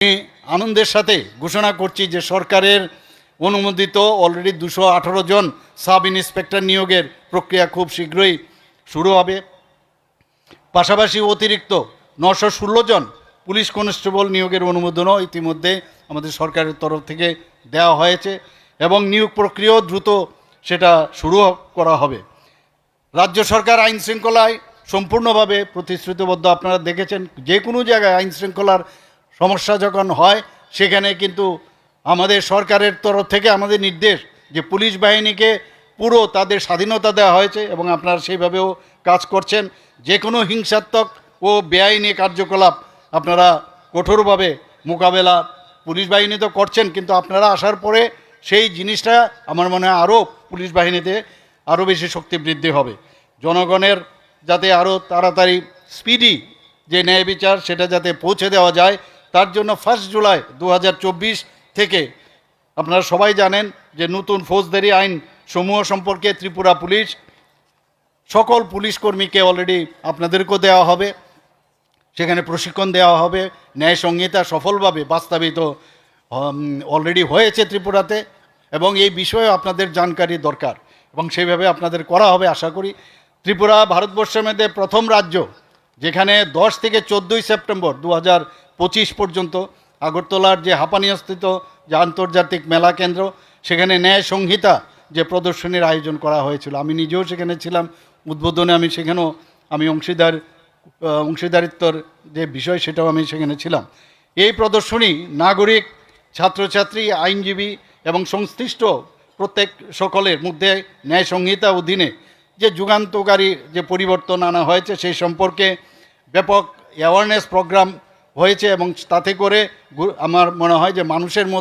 আমি আনন্দের সাথে ঘোষণা করছি যে সরকারের অনুমোদিত অলরেডি 218 জন সাব ইন্সপেক্টর নিয়োগের প্রক্রিয়া খুব শীঘ্রই শুরু হবে। পাশাপাশি অতিরিক্ত 916 জন পুলিশ কনস্টেবল নিয়োগের অনুমোদনও ইতিমধ্যে আমাদের সরকারের তরফ থেকে দেওয়া হয়েছে এবং নিয়োগ প্রক্রিয়াও দ্রুত সেটা শুরু করা হবে। রাজ্য সরকার আইন শৃঙ্খলায় সম্পূর্ণভাবে প্রতিশ্রুতিবদ্ধ। আপনারা দেখেছেন যে কোনো জায়গায় আইন শৃঙ্খলার সমস্যা যখন হয় সেখানে কিন্তু আমাদের সরকারের তরফ থেকে আমাদের নির্দেশ যে পুলিশ বাহিনীকে পুরো তাদের স্বাধীনতা দেওয়া হয়েছে এবং আপনারা সেইভাবেও কাজ করছেন। যে কোনো হিংসাত্মক ও বেআইনি কার্যকলাপ আপনারা কঠোরভাবে মোকাবেলা পুলিশ বাহিনী তো করছেন, কিন্তু আপনারা আসার পরে সেই জিনিসটা আমার মনে হয় আরও পুলিশ বাহিনীতে আরও বেশি শক্তি বৃদ্ধি হবে। জনগণের যাতে আরও তাড়াতাড়ি স্পিডি যে ন্যায় বিচার সেটা যাতে পৌঁছে দেওয়া যায়, তার জন্য 1 জুলাই 2024 থেকে আপনারা সবাই জানেন যে নতুন ফৌজদারি আইন সমূহ সম্পর্কে ত্রিপুরা পুলিশ সকল পুলিশ কর্মীকে অলরেডি আপনাদেরকেও দেওয়া হবে, সেখানে প্রশিক্ষণ দেওয়া হবে। ন্যায় সংহিতা সফলভাবে বাস্তবায়িত অলরেডি হয়েছে ত্রিপুরাতে এবং এই বিষয়ে আপনাদের জানকারি দরকার এবং সেইভাবে আপনাদের করা হবে আশা করি। ত্রিপুরা ভারতবর্ষের মধ্যে প্রথম রাজ্য যেখানে 10 থেকে 14 সেপ্টেম্বর 2025 পর্যন্ত আগরতলার যে হাঁপানিয়াস্থিত যে আন্তর্জাতিক মেলা কেন্দ্র সেখানে ন্যায় সংহিতা যে প্রদর্শনীর আয়োজন করা হয়েছিল। আমি নিজেও সেখানে ছিলাম উদ্বোধনে, আমি সেখানেও আমি অংশীদারিত্বর যে বিষয় সেটাও আমি সেখানে ছিলাম। এই প্রদর্শনী নাগরিক, ছাত্রছাত্রী, আইনজীবী এবং সংশ্লিষ্ট প্রত্যেক সকলের মধ্যে ন্যায় সংহিতা অধীনে যে যুগান্তকারী যে পরিবর্তন আনা হয়েছে সেই সম্পর্কে ব্যাপক অ্যাওয়ারনেস প্রোগ্রাম হয়েছে এবং তাতে করে আমার মনে হয় যে মানুষের